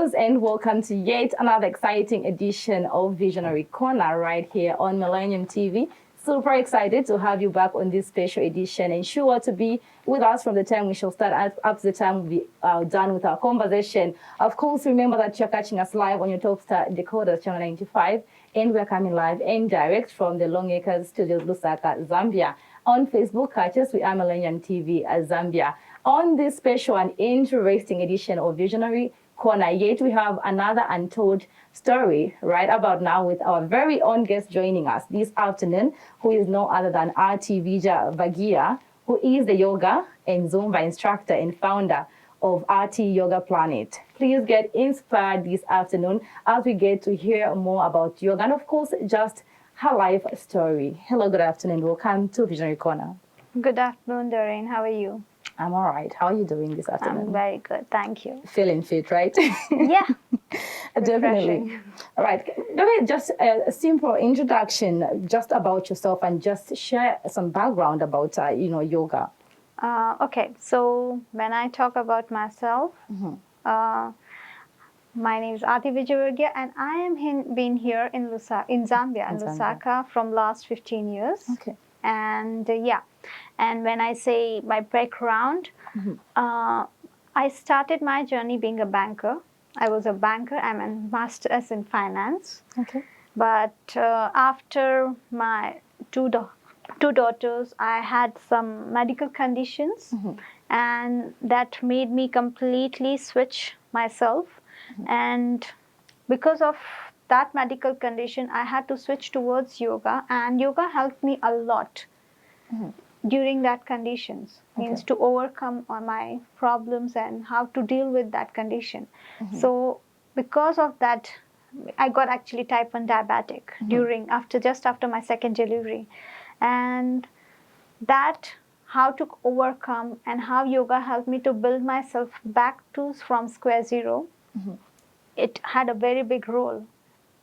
viewers, and welcome to yet another exciting edition of Visionary Corner right here on Millennium TV. Super excited to have you back on this special edition, and sure to be with us from the time we shall start up to the time we'll be done with our conversation. Of course, remember that you're catching us live on your Top Star Decoders channel 95, and we're coming live and direct from the Long Acres Studios, Lusaka, Zambia. On Facebook, catch us, we are Millennium TV Zambia. On this special and interesting edition of Visionary Corner, yet we have another untold story right about now with our very own guest joining us this afternoon, who is no other than R.T. Vijay Vagia, who is the yoga and Zumba instructor and founder of R.T. Yoga Planet. Please get inspired this afternoon as we get to hear more about yoga and, of course, just her life story. Hello, good afternoon. Welcome to Visionary Corner. Good afternoon, Doreen. How are you? I'm all right. How are you doing this afternoon? I'm very good. Thank you. Feeling fit, right? Yeah. Definitely. All right. Maybe just a simple introduction just about yourself and just share some background about, yoga. Okay. So when I talk about myself, my name is Ati Vijay and I am been here in Zambia, in Lusaka from last 15 years. Okay. And and when I say my background, I started my journey being a banker. I was a banker. I'm a master's in finance. Okay. But after my two daughters, I had some medical conditions, and that made me completely switch myself. And because of that medical condition, I had to switch towards yoga, and yoga helped me a lot during that conditions. Means to overcome all my problems and how to deal with that condition. So because of that, I got actually type 1 diabetic just after my second delivery, and that how to overcome and how yoga helped me to build myself back to from square zero. It had a very big role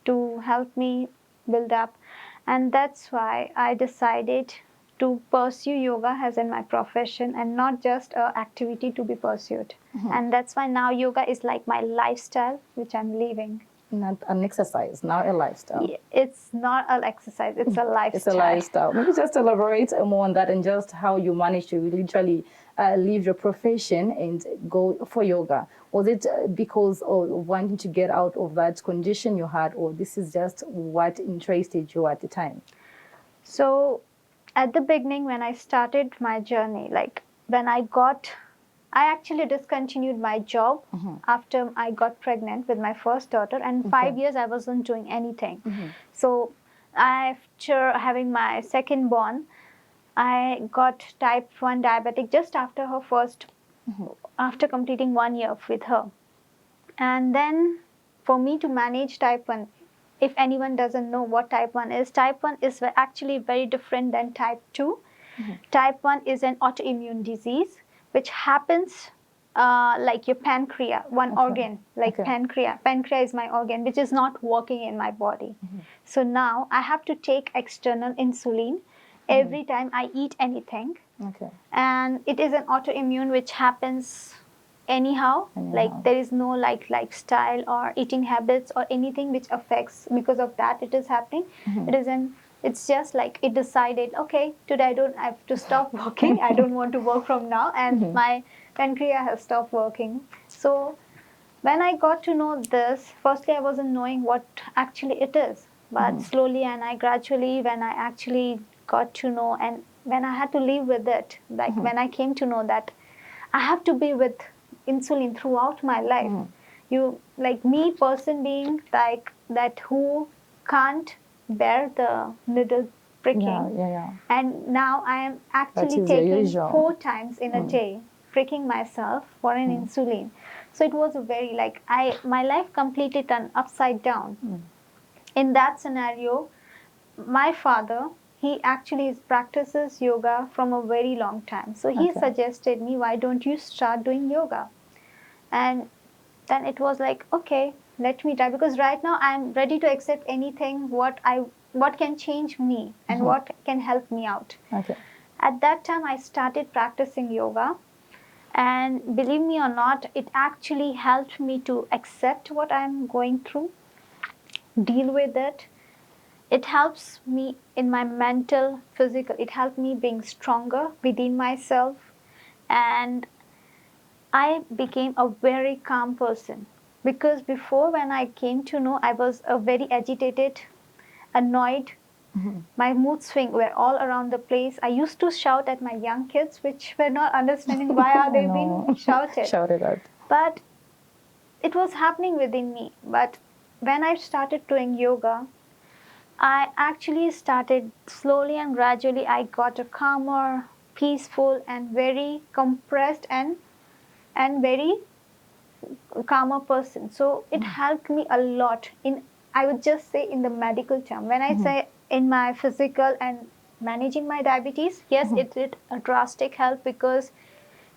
to help me build up, and that's why I decided to pursue yoga as in my profession and not just an activity to be pursued. And that's why now yoga is like my lifestyle, which I'm living. Not an exercise, now a lifestyle. Yeah, it's not an exercise, it's a lifestyle. It's a lifestyle. Maybe just elaborate more on that and just how you managed to literally leave your profession and go for yoga. Was it because of wanting to get out of that condition you had, or this is just what interested you at the time? So at the beginning, when I started my journey, like when I actually discontinued my job after I got pregnant with my first daughter, and 5 years I wasn't doing anything. So after having my second born, I got type 1 diabetic just after her first, after completing 1 year with her. And then for me to manage type 1, if anyone doesn't know what type 1 is actually very different than type 2. Type 1 is an autoimmune disease which happens like your pancreas, one organ, like pancreas. Pancreas is my organ, which is not working in my body. So now I have to take external insulin every time I eat anything. And it is an autoimmune which happens anyhow. Like there is no lifestyle or eating habits or anything which affects because of that it is happening. It's just like it decided, okay, today I have to stop working. I don't want to work from now, and my pancreas has stopped working. So when I got to know this, firstly I wasn't knowing what actually it is, but slowly and I gradually, when I actually got to know, and when I had to live with it, like when I came to know that I have to be with insulin throughout my life. You, like me, person being like that who can't bear the needle pricking. And now I am actually taking 4 times in a day, pricking myself for an insulin. So it was a very my life completely turned upside down. In that scenario, my father, he actually practices yoga from a very long time. So he suggested me, why don't you start doing yoga? And then it was like, okay, let me try, because right now I'm ready to accept anything what can change me and what can help me out. At that time I started practicing yoga, And believe me or not, it actually helped me to accept what I'm going through, deal with it. It helps me in my mental, physical. It helped me being stronger within myself. And I became a very calm person. Because before, when I came to know, I was a very agitated, annoyed. My mood swing were all around the place. I used to shout at my young kids, which were not understanding why are they being shouted. Shouted out. But it was happening within me. But when I started doing yoga, I actually started slowly and gradually. I got a calmer, peaceful, and very compressed and very calmer person. So it helped me a lot in, I would just say, in the medical term. When I say in my physical and managing my diabetes, yes, it did a drastic help, because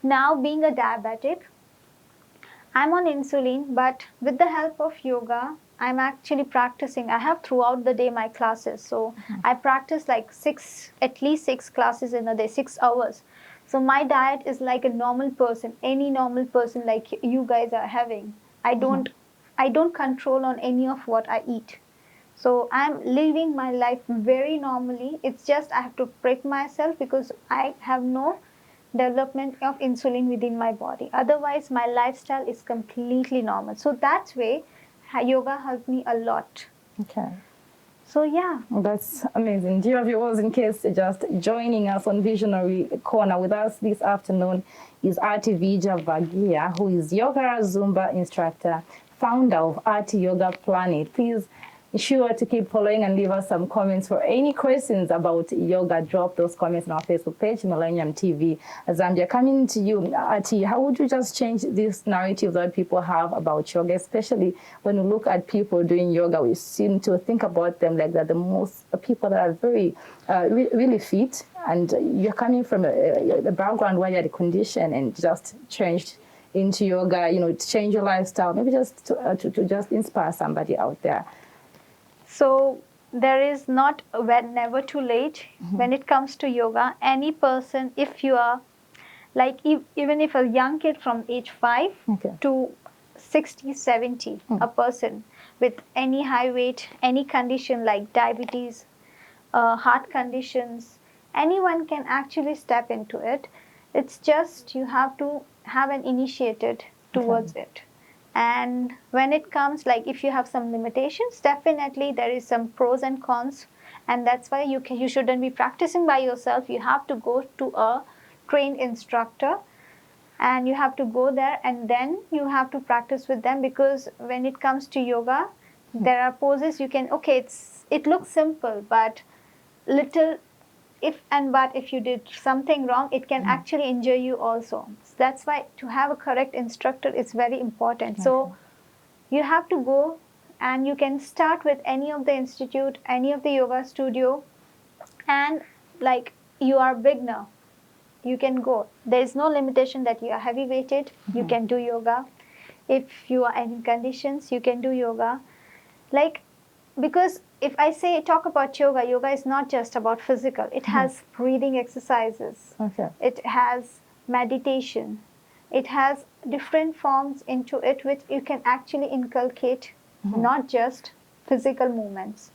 now being a diabetic, I'm on insulin, but with the help of yoga, I'm actually practicing. I have throughout the day my classes. So I practice like at least six classes in a day, 6 hours. So my diet is like a normal person, any normal person like you guys are having. I don't control on any of what I eat. So I'm living my life very normally. It's just I have to prick myself because I have no development of insulin within my body. Otherwise, my lifestyle is completely normal. So that way, yoga helped me a lot. Okay. So yeah. That's amazing. Dear viewers, in case you're just joining us on Visionary Corner, with us this afternoon is Arti Vija Vagia, who is yoga Zumba instructor, founder of Arti Yoga Planet. Please be sure to keep following and leave us some comments. For any questions about yoga, drop those comments on our Facebook page, Millennium TV Zambia. Coming to you, Arti, how would you just change this narrative that people have about yoga, especially when we look at people doing yoga? We seem to think about them like they're the most people that are very, really fit, and you're coming from a background where you had a condition and just changed into yoga, to change your lifestyle, maybe just to just inspire somebody out there. So there is never too late when it comes to yoga. Any person, if you are like, even if a young kid from age 5 to 60, 70, a person with any high weight, any condition like diabetes, heart conditions, anyone can actually step into it. It's just you have to have an initiated towards it. And when it comes, like if you have some limitations, definitely there is some pros and cons, and that's why you shouldn't be practicing by yourself. You have to go to a trained instructor, and you have to go there, and then you have to practice with them. Because when it comes to yoga, there are poses you can, it looks simple, but if you did something wrong, it can actually injure you also. So that's why to have a correct instructor is very important. So you have to go, and you can start with any of the institute, any of the yoga studio, and like you are a beginner, you can go. There is no limitation that you are heavy weighted, you can do yoga. If you are in conditions, you can do yoga. Because if I talk about yoga, yoga is not just about physical. It has breathing exercises. It has meditation. It has different forms into it, which you can actually inculcate, not just physical movements.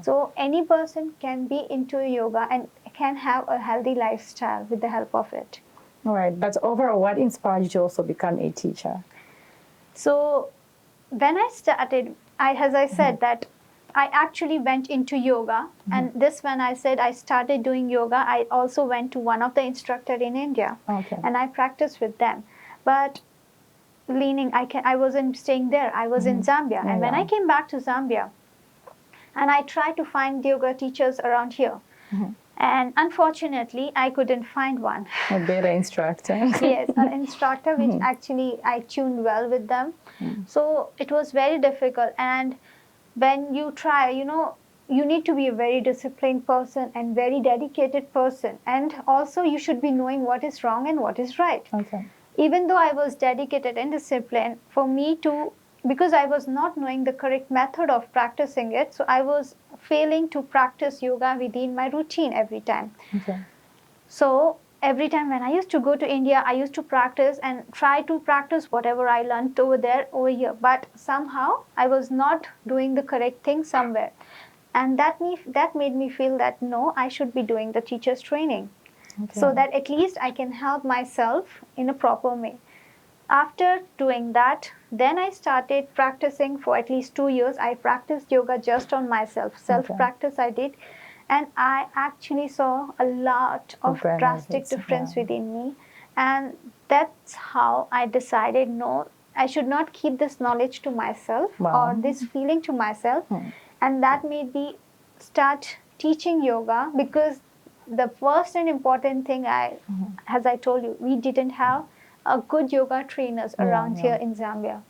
So any person can be into yoga and can have a healthy lifestyle with the help of it. All right. But overall, what inspired you to also become a teacher? So when I started, as I said, that I actually went into yoga. And when I said I started doing yoga, I also went to one of the instructors in India. And I practiced with them. But I wasn't staying there. I was in Zambia. And when I came back to Zambia, and I tried to find yoga teachers around here. And unfortunately, I couldn't find one. A better instructor. Yes, an instructor which actually I tuned well with them. So it was very difficult. And when you try, you need to be a very disciplined person and very dedicated person. And also you should be knowing what is wrong and what is right. Even though I was dedicated and disciplined, for me because I was not knowing the correct method of practicing it, so I was failing to practice yoga within my routine every time. So every time when I used to go to India, I used to practice and try to practice whatever I learned over there, over here. But somehow I was not doing the correct thing somewhere. And that made me feel that no, I should be doing the teacher's training. Okay. So that at least I can help myself in a proper way. After doing that, then I started practicing for at least 2 years. I practiced yoga just on myself. Self-practice I did. And I actually saw a lot of drastic difference within me. And that's how I decided, no, I should not keep this knowledge to myself or this feeling to myself. And that made me start teaching yoga, because the first and important thing, as I told you, we didn't have a good yoga trainers around here in Zambia.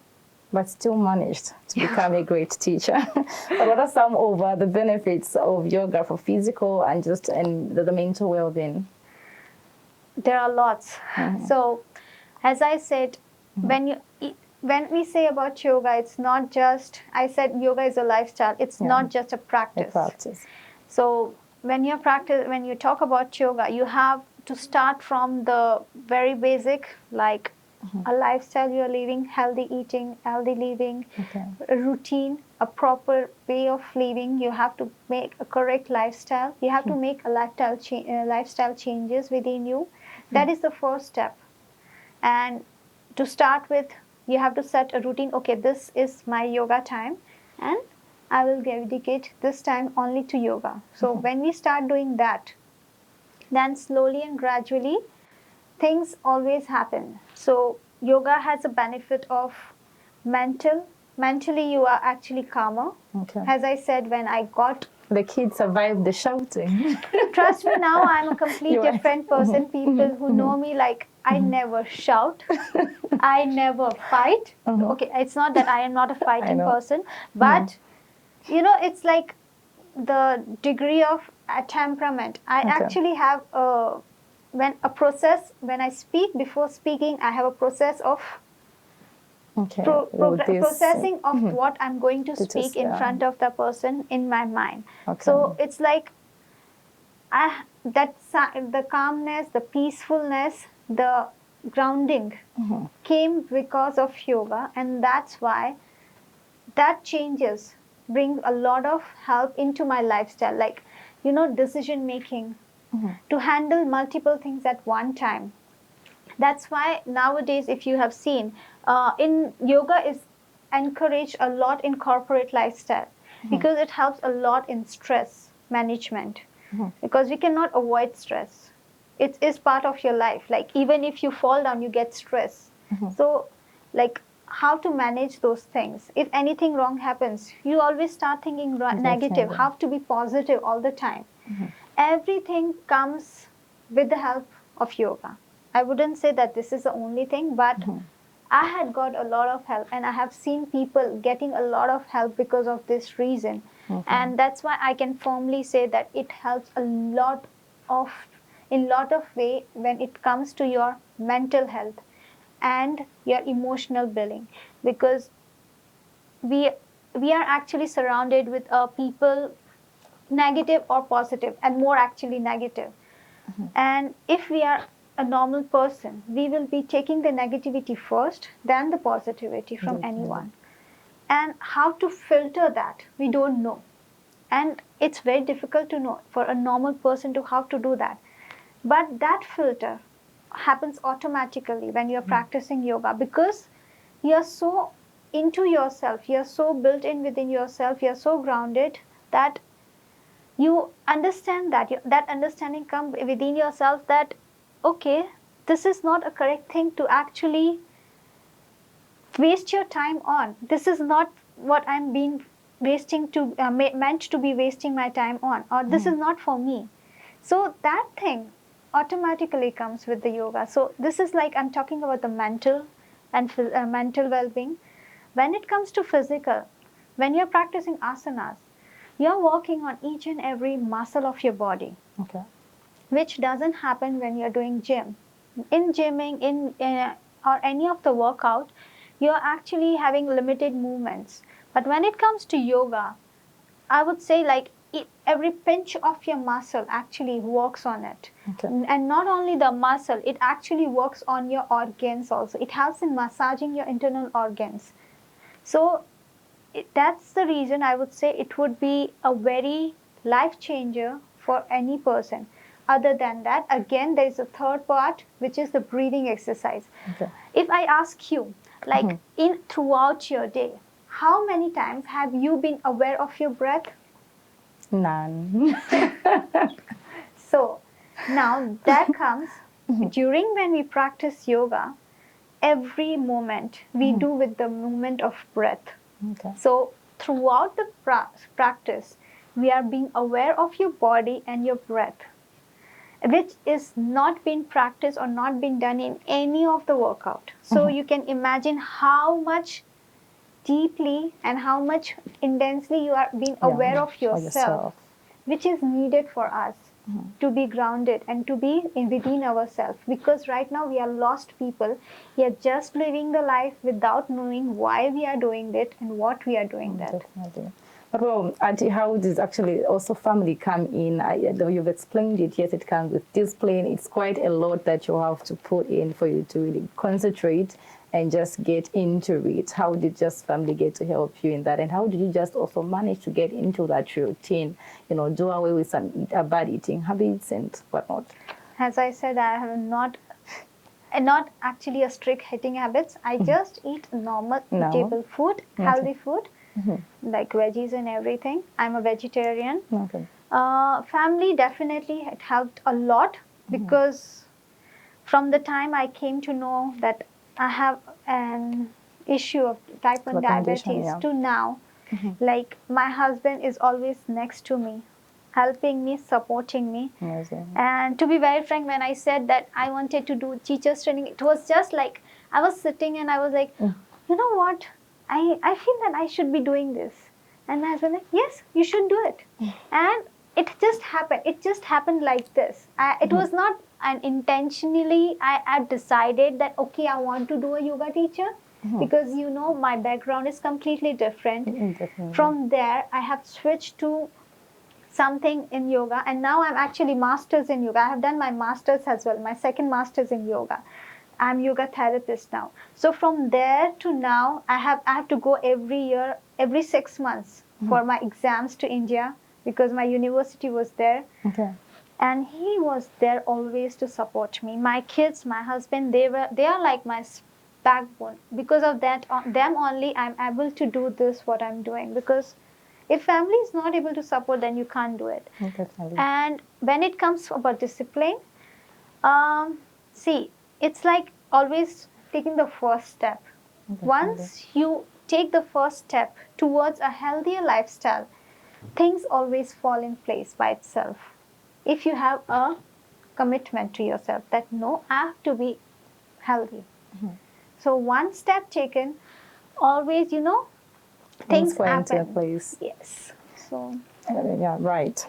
But still managed to become a great teacher. But what are some of the benefits of yoga for physical and just the mental well-being? There are lots. So, as I said, when we say about yoga, it's not just, I said yoga is a lifestyle. It's not just a practice. So when you talk about yoga, you have to start from the very basic, like a lifestyle you're living, healthy eating, healthy living, a routine, a proper way of living. You have to make a correct lifestyle. You have to make a lifestyle changes within you. That is the first step. And to start with, you have to set a routine. Okay, this is my yoga time, and I will dedicate this time only to yoga. So when we start doing that, then slowly and gradually, things always happen. So yoga has a benefit of mentally you are actually calmer. As I said, when I got the kids survived the shouting. Trust me, now I'm a complete different person. People who know me, like, I never shout. I never fight. Okay, it's not that I am not a fighting person, but it's like the degree of temperament. I actually have when I speak, before speaking, I have a process of processing of what I'm going to speak in front of the person in my mind. So it's like the calmness, the peacefulness, the grounding came because of yoga, and that's why that changes bring a lot of help into my lifestyle, like decision making, to handle multiple things at one time. That's why nowadays, if you have seen, in yoga is encouraged a lot in corporate lifestyle, because it helps a lot in stress management, because we cannot avoid stress. It is part of your life. Like, even if you fall down, you get stress. So, like, how to manage those things. If anything wrong happens, you always start thinking negative. How to be positive all the time. Everything comes with the help of yoga. I wouldn't say that this is the only thing, but I had got a lot of help, and I have seen people getting a lot of help because of this reason. And that's why I can firmly say that it helps in lot of way when it comes to your mental health and your emotional building, because we are actually surrounded with people, negative or positive, and more actually negative. And if we are a normal person, we will be taking the negativity first, then the positivity from anyone. And how to filter that, we don't know. And it's very difficult to know for a normal person to how to do that. But that filter happens automatically when you're practicing yoga, because you're so into yourself, you're so built in within yourself, you're so grounded that you understand that understanding comes within yourself that, okay, this is not a correct thing to actually waste your time on. This is not what I'm being wasting to meant to be wasting my time on, or this is not for me. So that thing automatically comes with the yoga. So this is like, I'm talking about the mental and mental well-being. When it comes to physical, when you're practicing asanas, you're working on each and every muscle of your body, which doesn't happen when you're doing gym. In gymming, or any of the workout, you're actually having limited movements. But when it comes to yoga, I would say, like, every pinch of your muscle actually works on it. Okay. And not only the muscle, it actually works on your organs also. It helps in massaging your internal organs. So that's the reason I would say it would be a very life changer for any person. Other than that, again, there is a third part, which is the breathing exercise. Okay. If I ask you, like in throughout your day, how many times have you been aware of your breath? None. So now that comes during when we practice yoga, every moment we do with the movement of breath. Okay. So throughout the practice, we are being aware of your body and your breath, which is not being practiced or not being done in any of the workout. So you can imagine how much deeply and how much intensely you are being aware of yourself, which is needed for us to be grounded and to be within ourselves. Because right now we are lost people. We are just living the life without knowing why we are doing it and what we are doing that. Definitely. But well, Auntie, how does actually also family come in? Though you've explained it, yes, it comes with discipline. It's quite a lot that you have to put in for you to really concentrate and just get into it. How did just family get to help you in that? And how did you just also manage to get into that routine, do away with some bad eating habits and whatnot? As I said, I have not actually a strict eating habits. I just eat normal eatable food, healthy food, like veggies and everything. I'm a vegetarian. Okay. Family definitely it helped a lot because from the time I came to know that I have an issue of type 1 diabetes to now, like my husband is always next to me, helping me, supporting me. Amazing. And to be very frank, when I said that I wanted to do teachers training, it was just like I was sitting and I was like, you know what? I feel that I should be doing this. And my husband like, yes, you should do it. And it just happened. It just happened like this. It was not intentionally. I had decided that, okay, I want to do a yoga teacher because, my background is completely different. Definitely. From there, I have switched to something in yoga, and now I'm actually masters in yoga. I have done my masters as well, my second masters in yoga. I'm yoga therapist now. So from there to now, I have to go every year, every 6 months for my exams to India because my university was there. Okay. And he was there always to support me. My kids, my husband, they are like my backbone. Because of that, them only, I'm able to do this, what I'm doing. Because if family is not able to support, then you can't do it. Definitely. And when it comes about discipline, see, it's like always taking the first step. Definitely. Once you take the first step towards a healthier lifestyle, things always fall in place by itself. If you have a commitment to yourself that no, I have to be healthy. So one step taken, always, things fall into happen. place. Yes. So Yeah, right.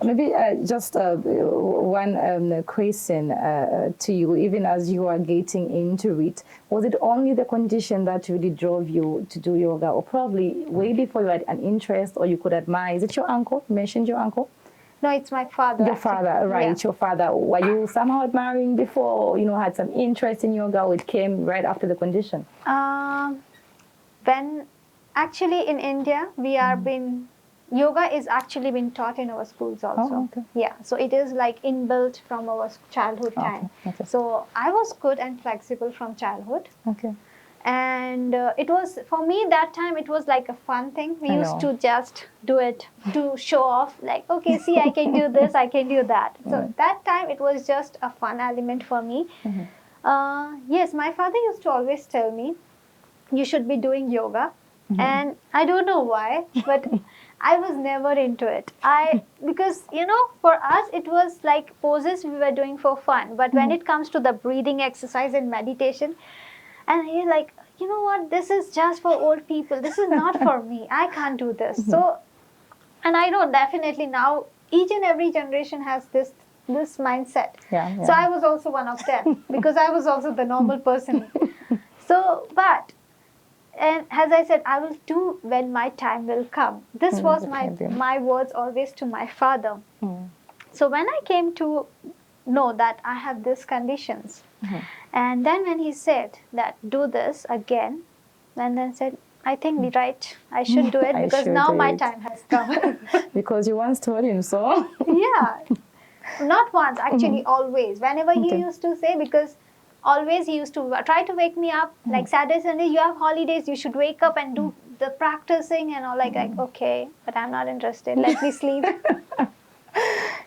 Maybe just one question to you, even as you are getting into it, was it only the condition that really drove you to do yoga, or probably way before you had an interest or you could admire? Is it your uncle? You mentioned your uncle? no, it's my father. Your actually. father, right, Yeah. your father. Were you somehow admiring before, had some interest in yoga, or it came right after the condition? When actually in India, we are yoga is actually been taught in our schools also. Oh, okay. Yeah, so it is like inbuilt from our childhood time. Okay. So I was good and flexible from childhood. Okay. And it was, for me that time, it was like a fun thing. We used to just do it to show off, like, okay, see, I can do this, I can do that. So that time it was just a fun element for me. Yes, my father used to always tell me, you should be doing yoga. And I don't know why, but I was never into it. Because, for us, it was like poses we were doing for fun. But when it comes to the breathing exercise and meditation, and he's like, you know what, this is just for old people. This is not for me. I can't do this. So, and I know definitely now each and every generation has this mindset. Yeah. So I was also one of them because I was also the normal person. So, but And as I said, I will do when my time will come. This was Definitely. my words always to my father. So when I came to know that I have these conditions, and then when he said that do this again, and then said, I think right, I should do it I because should now do my it. time has come. Because you once told him so. Yeah, not once, actually always. Whenever he Okay. used to say, because always he used to try to wake me up, like Saturday, Sunday, you have holidays, you should wake up and do the practicing and all, like okay, but I'm not interested, let me sleep.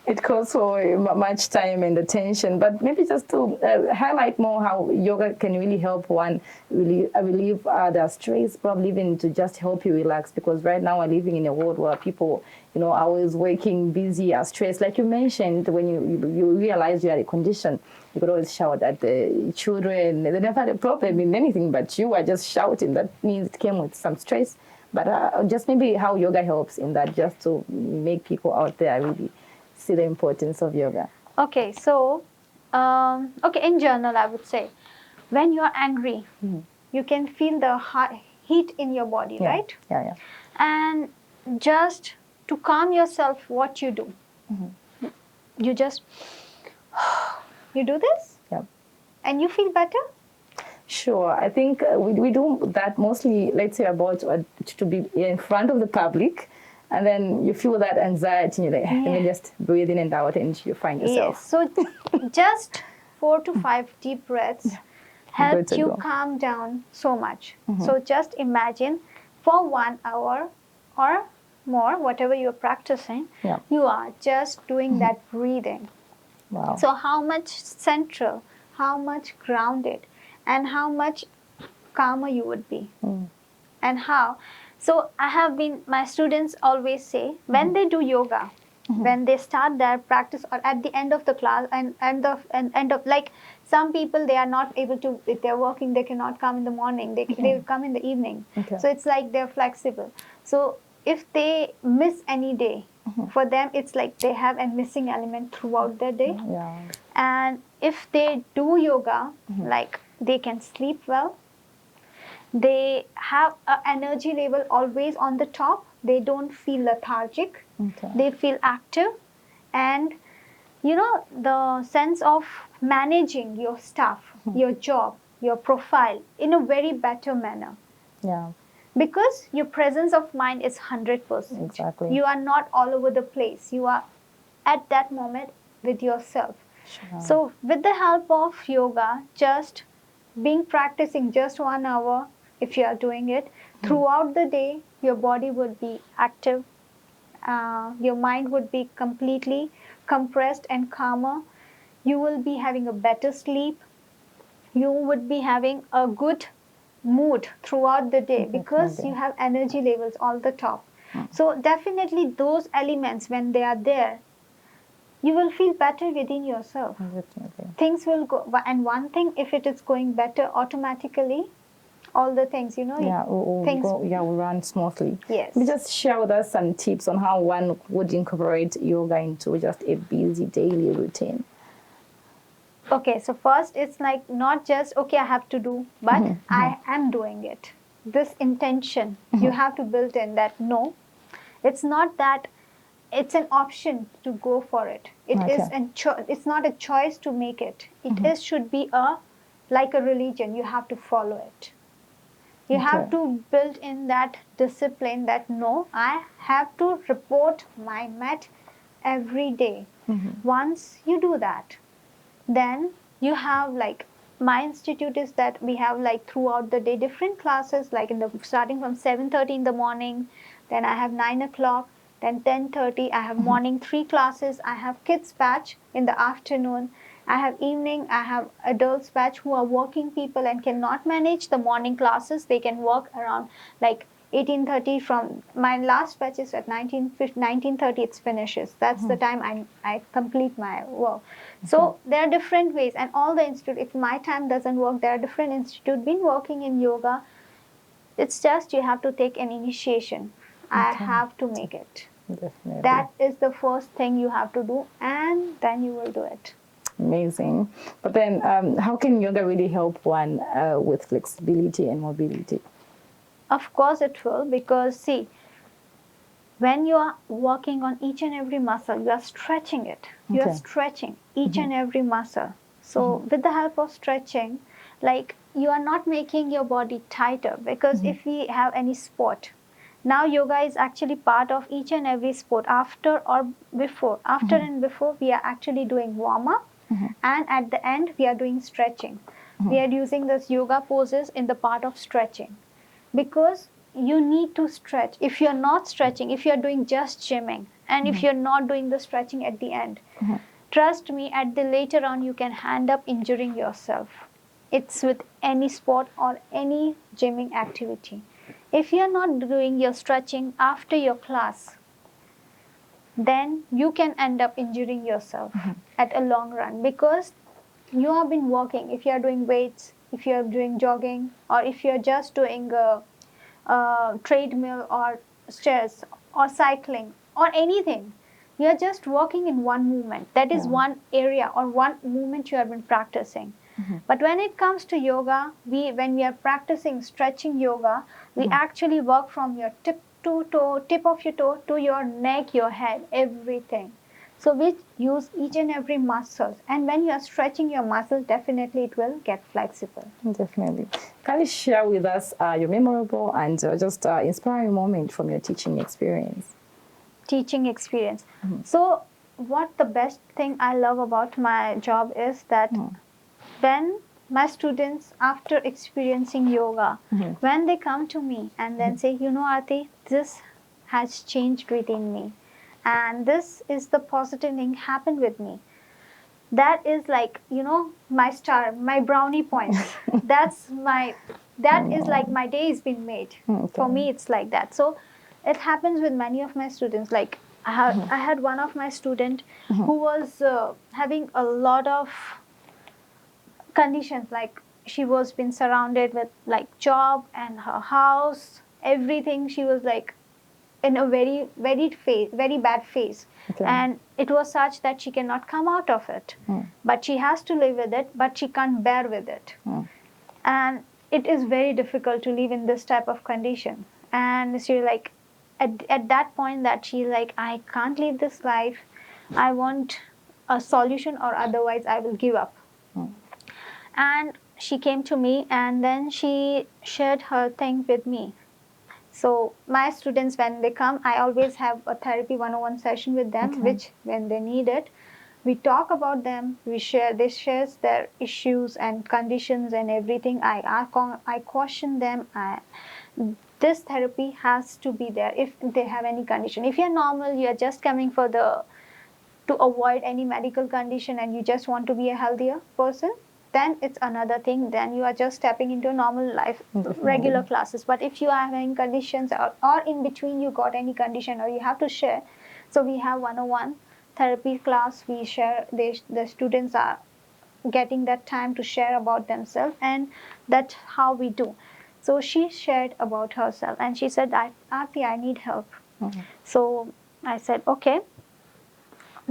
It calls for much time and attention, but maybe just to highlight more how yoga can really help one relieve their stress, probably even to just help you relax. Because right now we're living in a world where people, are always working, busy, are stressed. Like you mentioned, when you realize you had a condition, you could always shout at the children. They never had a problem in anything, but you are just shouting. That means it came with some stress. But just maybe how yoga helps in that, just to make people out there really see the importance of yoga. Okay, so, okay, in general, I would say, when you're angry, you can feel the heat in your body, Yeah, right? yeah. And just to calm yourself, what you do, you just, you do this, Yeah. and you feel better. Sure. I think we do that mostly, let's say, about to be in front of the public. And then you feel that anxiety, and you're like, let me just breathe in and out, and you find yourself. Yes, so just 4 to 5 deep breaths help to you go. calm down so much. So just imagine for 1 hour or more, whatever you're practicing, Yeah. you are just doing that breathing. Wow. So how much central, how much grounded, and how much calmer you would be. And how. So I have been, my students always say, when they do yoga, when they start their practice or at the end of the class and end of, like some people, they are not able to, if they're working, they cannot come in the morning, they will come in the evening. Okay. So it's like they're flexible. So if they miss any day, for them it's like they have a missing element throughout their day. Yeah. And if they do yoga, like they can sleep well, they have an energy level always on the top, they don't feel lethargic, Okay. they feel active, and the sense of managing your stuff, your job, your profile in a very better manner, Yeah. because your presence of mind is 100%. Exactly. You are not all over the place, you are at that moment with yourself. Sure. So with the help of yoga, just practicing just 1 hour, if you are doing it throughout the day, your body would be active, your mind would be completely compressed and calmer, you will be having a better sleep, you would be having a good mood throughout the day, because Definitely. you have energy levels all the top. So definitely those elements, when they are there, you will feel better within yourself. Definitely. Things will go, and one thing, if it is going better automatically, all the things, Yeah, things, we run smoothly. Yes. We just share with us some tips on how one would incorporate yoga into just a busy daily routine. Okay, so first it's like not just, okay, I have to do, but I am doing it. This intention, you have to build in that, no, it's not that it's an option to go for it. It is it's not a choice to make it. It is should be like a religion. You have to follow it. You have to build in that discipline that no, I have to report my mat every day. Once you do that, then you have, like, my institute is that we have, like, throughout the day different classes, like starting from 7:30 in the morning, then I have 9 o'clock, then 10:30 I have morning 3 classes, I have kids batch in the afternoon, I have evening, I have adults batch who are working people and cannot manage the morning classes, they can work around like 18:30. From my last batch is at 19:30 it finishes. That's the time I complete my work. So there are different ways, and all the institute, if my time doesn't work, there are different institute been working in yoga. It's just you have to take an initiation. I have to make it. Definitely. That is the first thing you have to do, and then you will do it. Amazing. But then how can yoga really help one with flexibility and mobility? Of course it will, because see, when you are working on each and every muscle, you are stretching it. You are Okay. stretching each and every muscle. So with the help of stretching, like, you are not making your body tighter, because if we have any sport, now yoga is actually part of each and every sport. After or before, after and before, we are actually doing warm up, and at the end we are doing stretching. We are using this yoga poses in the part of stretching, because you need to stretch. If you're not stretching, if you're doing just gymming, and if you're not doing the stretching at the end, trust me, at the later on you can end up injuring yourself. It's with any sport or any gymming activity. If you're not doing your stretching after your class, then you can end up injuring yourself at a long run, because you have been working. If you are doing weights, if you are doing jogging, or if you are just doing a treadmill or stairs or cycling or anything, you are just working in one movement. That is one area or one movement you have been practicing. But when it comes to yoga, when we are practicing stretching yoga, we actually work from your tip of your toe to your neck, your head, everything. So we use each and every muscle, and when you are stretching your muscles, definitely it will get flexible. Definitely. Can you share with us your memorable and just inspiring moment from your teaching experience? Teaching experience. So what the best thing I love about my job is that when my students, after experiencing yoga, when they come to me and then say, you know, Aarti, this has changed within me, and this is the positive thing happened with me, that is like, you know, my star, my brownie points. That is like my day has been made. For me, it's like that. So it happens with many of my students. Like I had one of my student who was having a lot of conditions. Like, she was been surrounded with like job and her house, everything. She was like in a very bad phase. Okay. And it was such that she cannot come out of it, but she has to live with it, but she can't bear with it. And it is very difficult to live in this type of condition. And she like at that point that she's like, I can't live this life, I want a solution, or otherwise I will give up. And she came to me, and then she shared her thing with me. So my students, when they come, I always have a therapy 101 session with them, which when they need it, we talk about them, they share their issues and conditions and everything. I caution them. This therapy has to be there if they have any condition. If you're normal, you're just coming for to avoid any medical condition, and you just want to be a healthier person, then it's another thing. Then you are just stepping into normal life, regular classes. But if you are having conditions, or in between you got any condition, or you have to share, so we have 101 therapy class. We share, the students are getting that time to share about themselves, and that's how we do. So she shared about herself, and she said, Aarti, I need help. So I said, okay,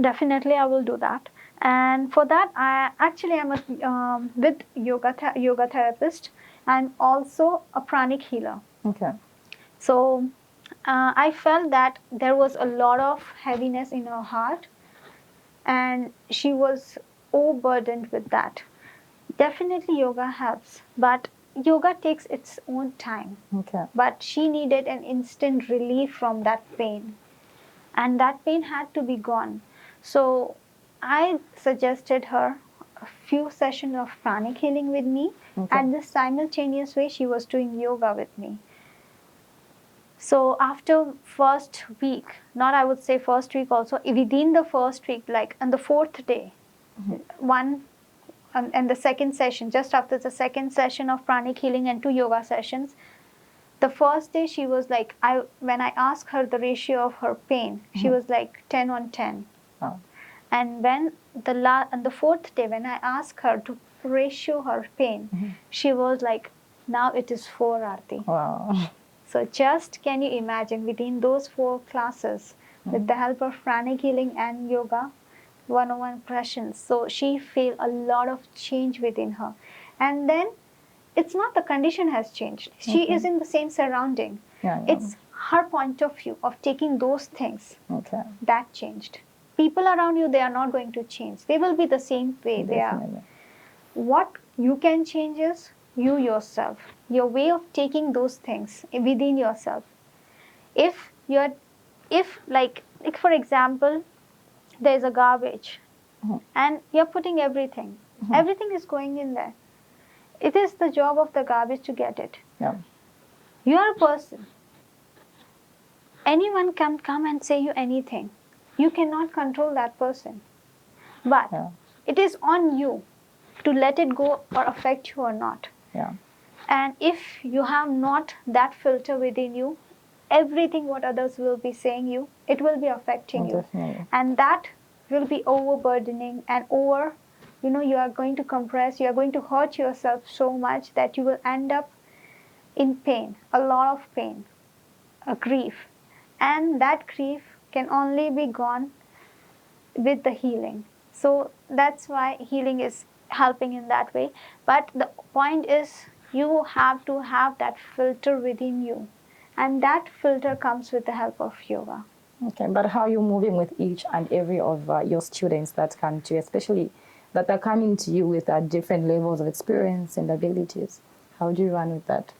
definitely I will do that. And for that, I actually am with yoga therapist, and also a pranic healer. Okay. So I felt that there was a lot of heaviness in her heart, and she was overburdened with that. Definitely yoga helps, but yoga takes its own time. Okay. But she needed an instant relief from that pain, and that pain had to be gone. So I suggested her a few sessions of pranic healing with me, and the simultaneous way she was doing yoga with me. So after first week, not I would say first week also, within the first week, like on the fourth day, and the second session, just after the second session of pranic healing and 2 yoga sessions, the first day she was like, when I asked her the ratio of her pain, she was like 10 on 10. Wow. And when on the fourth day, when I asked her to ratio her pain, she was like, now it is 4, Aarti. Wow. So just can you imagine, within those 4 classes, with the help of pranic healing and yoga, 101 questions, so she felt a lot of change within her. And then it's not the condition has changed. She is in the same surrounding. Yeah. It's her point of view of taking those things Okay. that changed. People around you, they are not going to change. They will be the same way they are. Definitely. What you can change is you yourself, your way of taking those things within yourself. If you're, if like for example, there's a garbage, and you're putting everything. Everything is going in there. It is the job of the garbage to get it. Yeah. You are a person. Anyone can come and say you anything. You cannot control that person. But Yeah. it is on you to let it go or affect you or not. Yeah. And if you have not that filter within you, everything what others will be saying you, it will be affecting you. Definitely. And that will be overburdening and you are going to compress, you are going to hurt yourself so much that you will end up in pain, a lot of pain, a grief. And that grief can only be gone with the healing. So that's why healing is helping in that way. But the point is, you have to have that filter within you. And that filter comes with the help of yoga. Okay, but how are you moving with each and every of your students that come to you, especially that are coming to you with different levels of experience and abilities? How do you run with that?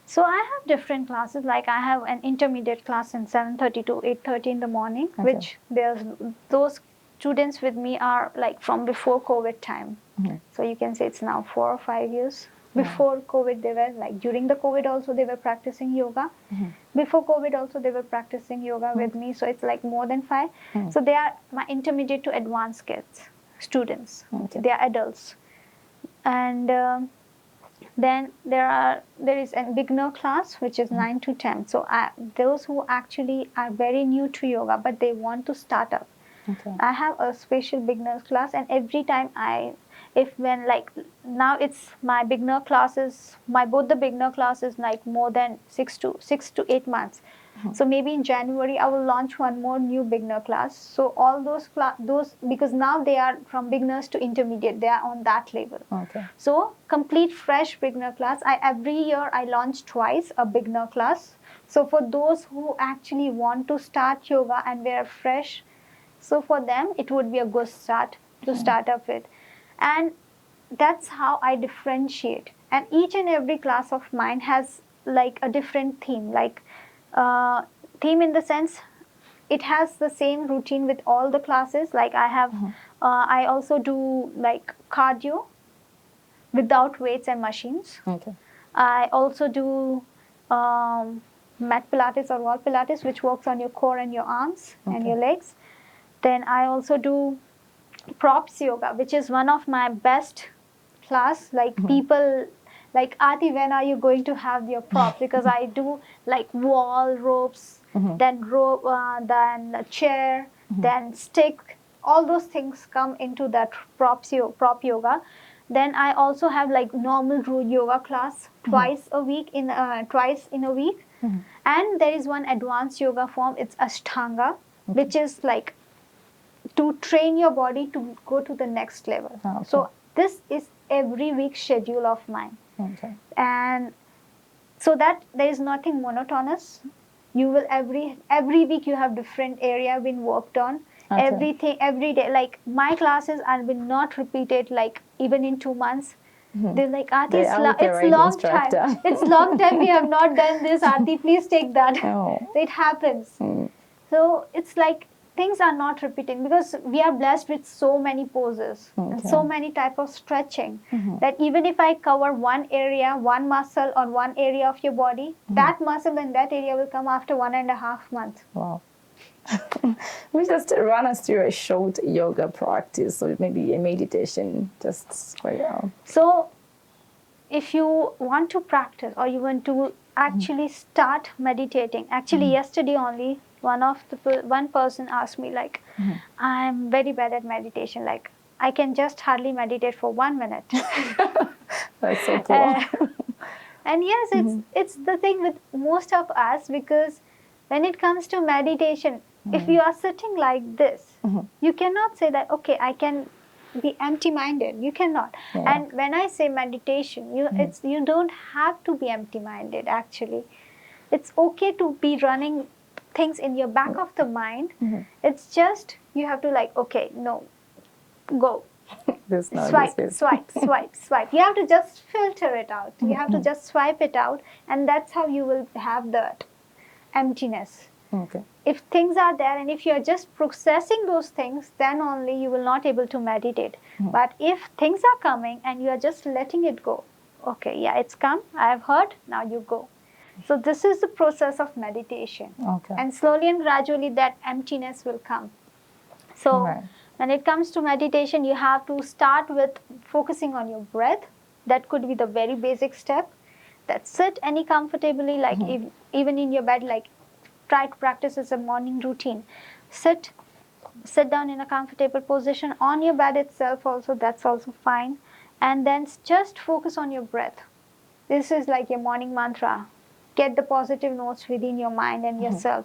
So I have different classes. Like I have an intermediate class in 7:30 to 8:30 in the morning, Okay. which those students with me are like from before COVID time. So you can say it's now 4 or 5 years. Before COVID, they were like, during the COVID also they were practicing yoga. Before COVID also they were practicing yoga with me. So it's like more than 5. So they are my intermediate to advanced kids, students. Okay. They are adults. And then there is a beginner class which is 9 to 10. So those who actually are very new to yoga but they want to start up. Okay. I have a special beginners class, and every time now it's my beginner classes, both the beginner classes like more than 6 to 8 months. So maybe in January I will launch one more new beginner class. So all those because now they are from beginners to intermediate, they are on that level. Okay. So complete fresh beginner class. Every year I launch twice a beginner class. So for those who actually want to start yoga and they are fresh, so for them it would be a good start to start up with. And that's how I differentiate. And each and every class of mine has like a different theme, theme in the sense it has the same routine with all the classes. Like I have, I also do like cardio without weights and machines. Okay. I also do mat pilates or wall pilates, which works on your core and your arms and your legs. Then I also do props yoga, which is one of my best class. Like people like, Aati, when are you going to have your props? Because I do like wall, ropes, then rope, then a chair, then stick. All those things come into that prop yoga. Then I also have like normal yoga class twice in a week. And there is one advanced yoga form. It's Ashtanga, which is like to train your body to go to the next level. Okay. So this is every week schedule of mine. Okay. And so that there is nothing monotonous. You will every week you have different area being worked on. Okay. Everything every day. Like my classes are been not repeated like even in 2 months. They're like, Aarti, it's long time. It's long time we have not done this. Aarti, please take that. Oh. It happens. So it's like things are not repeating because we are blessed with so many poses and so many type of stretching that even if I cover one area, one muscle or one area of your body, that muscle and that area will come after 1.5 months. Wow. We just run us through a short yoga practice or maybe a meditation just for you. So if you want to practice or you want to actually start meditating, actually yesterday only one person asked me like, I'm very bad at meditation, like I can just hardly meditate for 1 minute. That's so cool. And yes, it's the thing with most of us, because when it comes to meditation, if you are sitting like this, you cannot say that, okay, I can be empty-minded. You cannot. Yeah. And when I say meditation, you don't have to be empty-minded. Actually, it's okay to be running things in your back of the mind. It's just you have to like, okay, no, go. This, no, Swipe, this is. swipe, swipe, swipe. You have to just filter it out. You have to just swipe it out, and that's how you will have that emptiness. Okay. If things are there and if you are just processing those things, then only you will not able to meditate. But if things are coming and you are just letting it go, okay, yeah, it's come, I have heard, now you go. So this is the process of meditation. Okay. And slowly and gradually that emptiness will come. So Right. when it comes to meditation, you have to start with focusing on your breath. That could be the very basic step. That sit any comfortably, like even in your bed, like try to practice as a morning routine. Sit down in a comfortable position on your bed itself also, that's also fine. And then just focus on your breath. This is like your morning mantra. Get the positive notes within your mind and yourself.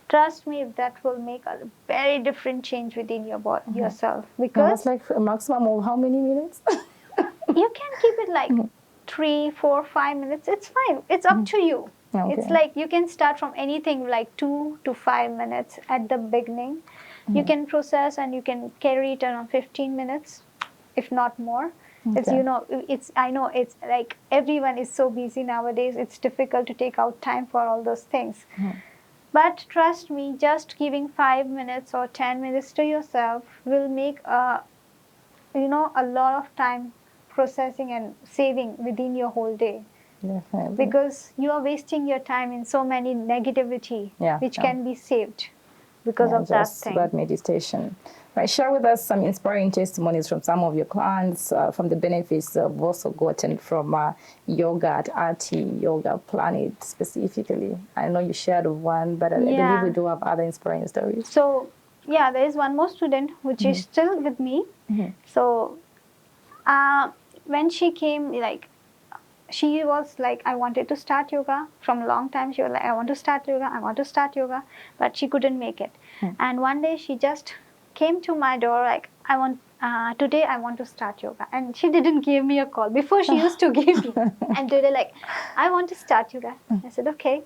Trust me, that will make a very different change within your yourself. Now, Because that's like a maximum of how many minutes? you can keep it like 3, 4, 5 minutes. It's fine. It's up to you. Okay. It's like you can start from anything like 2 to 5 minutes at the beginning. You can process and you can carry it around 15 minutes, if not more. It's, Okay. you know, I know it's like everyone is so busy nowadays. It's difficult to take out time for all those things. But trust me, just giving 5 minutes or 10 minutes to yourself will make a lot of time processing and saving within your whole day. Definitely. Because you are wasting your time in so many negativity, Yeah, which yeah. can be saved because Yeah, of that just thing. about meditation. Right, share with us some inspiring testimonies from some of your clients, from the benefits you've also gotten from yoga at Arti Yoga Planet specifically. I know you shared one, but I believe Yeah. we do have other inspiring stories. So, yeah, there is one more student which is still with me. So, when she came, like, she was like, I wanted to start yoga from a long time. She was like, I want to start yoga, I want to start yoga, but she couldn't make it. And one day she just came to my door like, today I want to start yoga. And she didn't give me a call. Before she used to give me. And today like, I want to start yoga. I said, okay.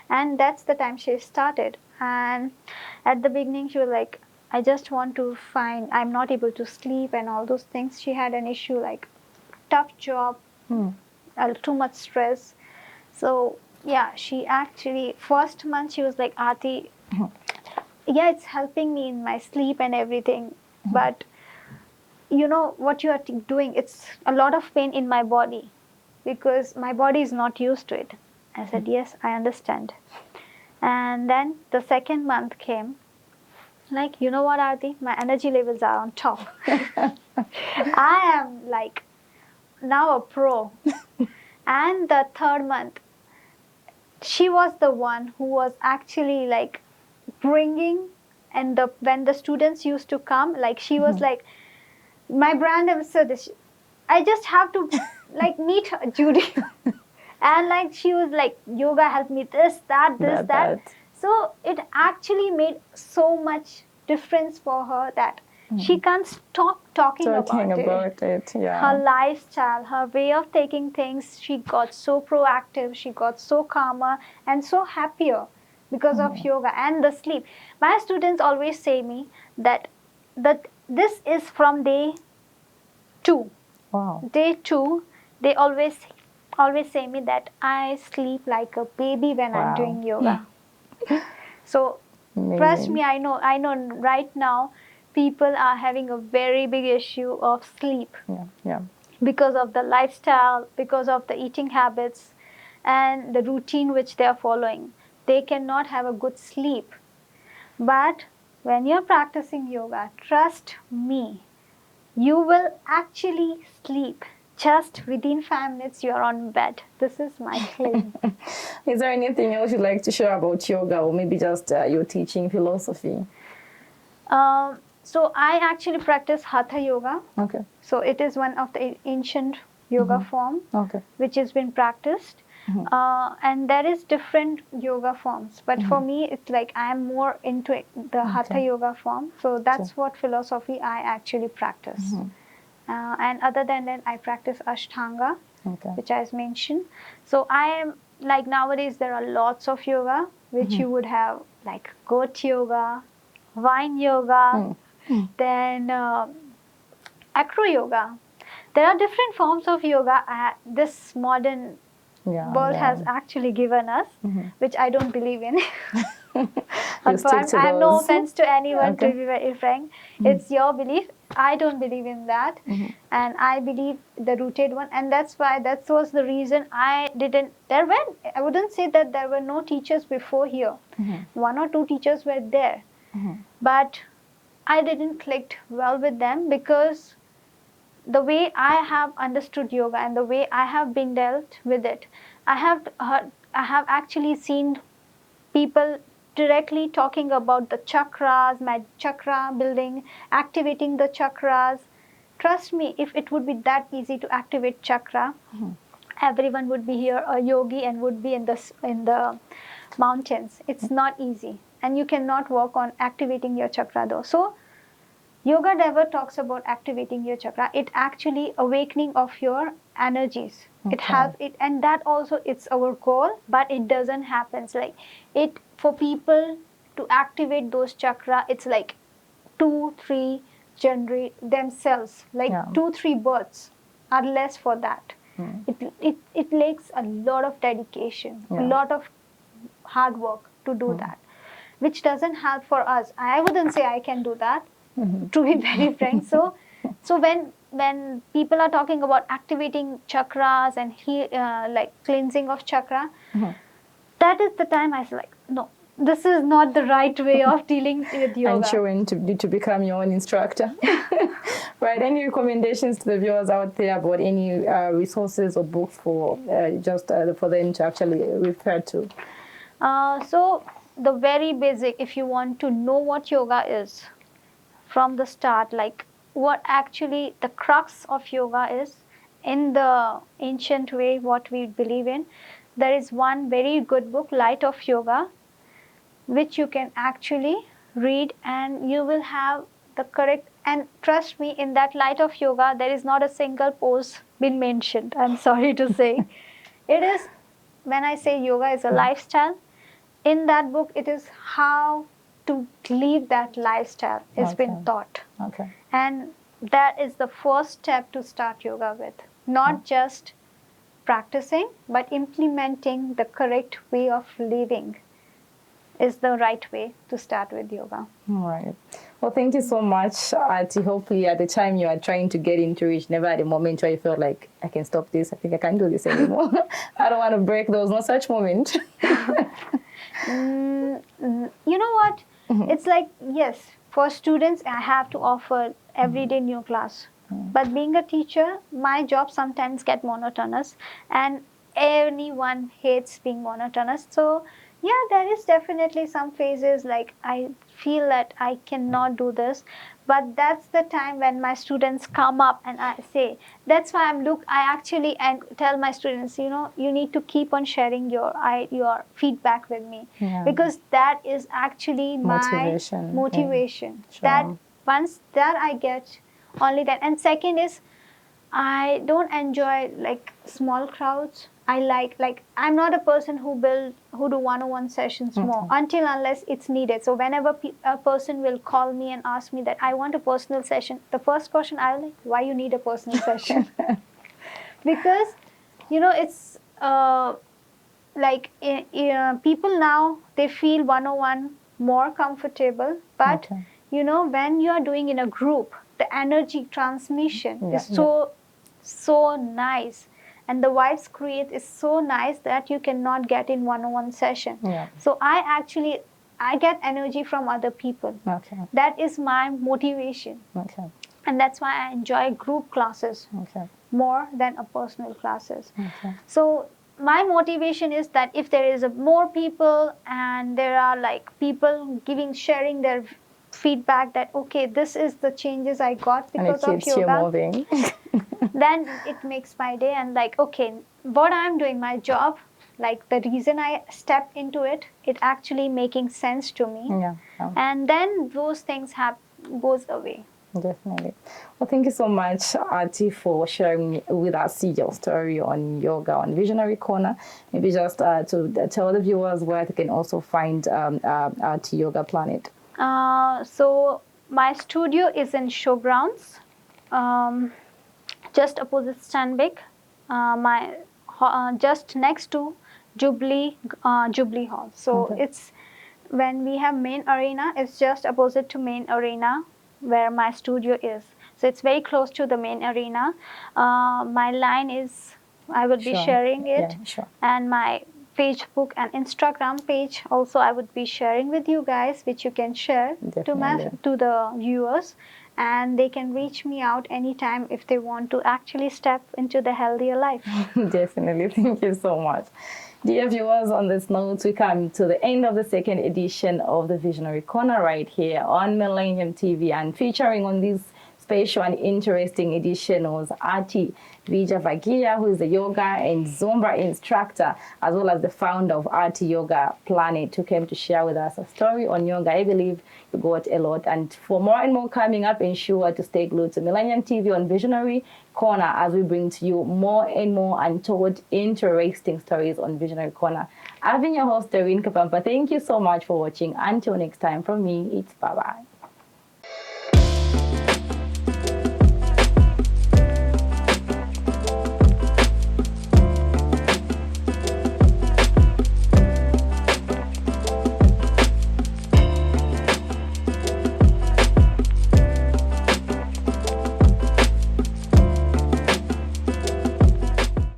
And that's the time she started. And at the beginning she was like, I just want to find, I'm not able to sleep and all those things. She had an issue like tough job, too much stress. So yeah, she actually, first month she was like, Aarti, yeah, it's helping me in my sleep and everything, but you know what you are doing, it's a lot of pain in my body because my body is not used to it. I said, yes, I understand. And then the second month came, like, you know what, Aarti, my energy levels are on top. I am like now a pro. And the third month, she was the one who was actually like bringing, and when the students used to come, like she was like my brand ambassador. I just have to like meet her, Judy. And like she was like, yoga helped me this, that. So it actually made so much difference for her that she can't stop talking about it. Yeah. Her lifestyle, her way of taking things, she got so proactive, she got so calmer and so happier because of yoga and the sleep. My students always say me that this is from day 2. Wow. Day 2, they always say me that I sleep like a baby when I'm doing yoga. So Amazing. trust me, I know right now people are having a very big issue of sleep. Yeah. Because of the lifestyle, because of the eating habits and the routine which they are following. They cannot have a good sleep. But when you're practicing yoga, trust me, you will actually sleep. Just within 5 minutes, you're on bed. This is my claim. Is there anything else you'd like to share about yoga, or maybe just your teaching philosophy? So I actually practice Hatha Yoga. Okay. So it is one of the ancient yoga form which has been practiced. And there is different yoga forms. But for me, it's like I am more into the Hatha Yoga form. So that's what philosophy I actually practice. And other than that, I practice Ashtanga, Okay. which I mentioned. So I am like, nowadays there are lots of yoga, which you would have like goat yoga, vine yoga, then acro yoga. There are different forms of yoga this modern Yeah. world Yeah. has actually given us, which I don't believe in. You stick to I have no those. offense to anyone, Okay. to be very frank. It's your belief. I don't believe in that. And I believe the rooted one. And that's why, that was the reason I didn't, I wouldn't say that there were no teachers before here. One or two teachers were there. But I didn't click well with them, because the way I have understood yoga and the way I have been dealt with it, I have actually seen people directly talking about the chakras, my chakra building, activating the chakras. Trust me, if it would be that easy to activate chakra, everyone would be here a yogi and would be in the mountains. It's not easy, and you cannot work on activating your chakra though. So yoga never talks about activating your chakra. It actually awakening of your energies. It has it, and that also it's our goal, but it doesn't happen. It's like, it for people to activate those chakra, it's like 2-3 generate themselves, like 2-3 births are less for that. It takes a lot of dedication, a lot of hard work to do that, which doesn't help for us. I wouldn't say I can do that, to be very frank. So when people are talking about activating chakras and like cleansing of chakra, that is the time I was like, no, this is not the right way of dealing with yoga. And showing to become your own instructor. Right. Any recommendations to the viewers out there about any resources or books for for them to actually refer to? So the very basic, if you want to know what yoga is from the start, like what actually the crux of yoga is in the ancient way, what we believe in, there is one very good book, Light of Yoga, which you can actually read, and you will have the correct, and trust me, in that Light of Yoga there is not a single pose been mentioned. I'm sorry to say. It is, when I say yoga is a lifestyle, in that book it is how to live that lifestyle has been taught. Okay. And that is the first step to start yoga with. Not just practicing, but implementing the correct way of living is the right way to start with yoga. All right. Well, thank you so much, Auntie. Hopefully at the time you are trying to get into it, never had a moment where you felt like, I can stop this, I think I can't do this anymore. I don't want to break. There was no such moment. You know what? It's like, yes, for students, I have to offer everyday new class. But being a teacher, my job sometimes get monotonous, and anyone hates being monotonous. So yeah, there is definitely some phases like I feel that I cannot do this, but that's the time when my students come up and I say, that's why I actually and tell my students, you need to keep on sharing your feedback with me, because that is actually my motivation. Sure. That once that I get, only that. And second is, I don't enjoy like small crowds. I like I'm not a person who do one-on-one sessions more until unless it's needed. So whenever a person will call me and ask me that I want a personal session, the first question I'll like, why you need a personal session? Because it's like people now, they feel one-on-one more comfortable, but when you are doing in a group, the energy transmission is so nice, and the vibes create is so nice that you cannot get in one-on-one session. So I get energy from other people. That is my motivation. And that's why I enjoy group classes more than a personal classes. So my motivation is that if there is more people and there are like people sharing their feedback that okay, this is the changes I got because of yoga, then it makes my day. And like, okay, what I'm doing, my job, like the reason I step into it actually making sense to me. And then those things goes away. Definitely. Well, thank you so much, Artie, for sharing with us your story on yoga on Visionary Corner. Maybe just to tell the viewers where they can also find Artie Yoga Planet. So my studio is in Showgrounds, um, just opposite Stanbic. Just next to Jubilee Hall. So Okay. it's when we have main arena, it's just opposite to main arena where my studio is. So it's very close to the main arena. My line is, I would be Sure. sharing it, Yeah, sure. and my Facebook and Instagram page also I would be sharing with you guys, which you can share Definitely. to the viewers, and they can reach me out anytime if they want to actually step into the healthier life. Definitely. Thank you so much. Dear viewers, on this note, we come to the end of the second edition of the Visionary Corner right here on Millennium TV, and featuring on this special and interesting edition was Artie Vijavagia, who is the yoga and Zumba instructor, as well as the founder of Artie Yoga Planet, who came to share with us a story on yoga. I believe you got a lot. And for more and more coming up, ensure to stay glued to Millennium TV on Visionary Corner as we bring to you more and more untold interesting stories on Visionary Corner. I've been your host, Doreen Kapampa. Thank you so much for watching. Until next time, from me, it's bye-bye.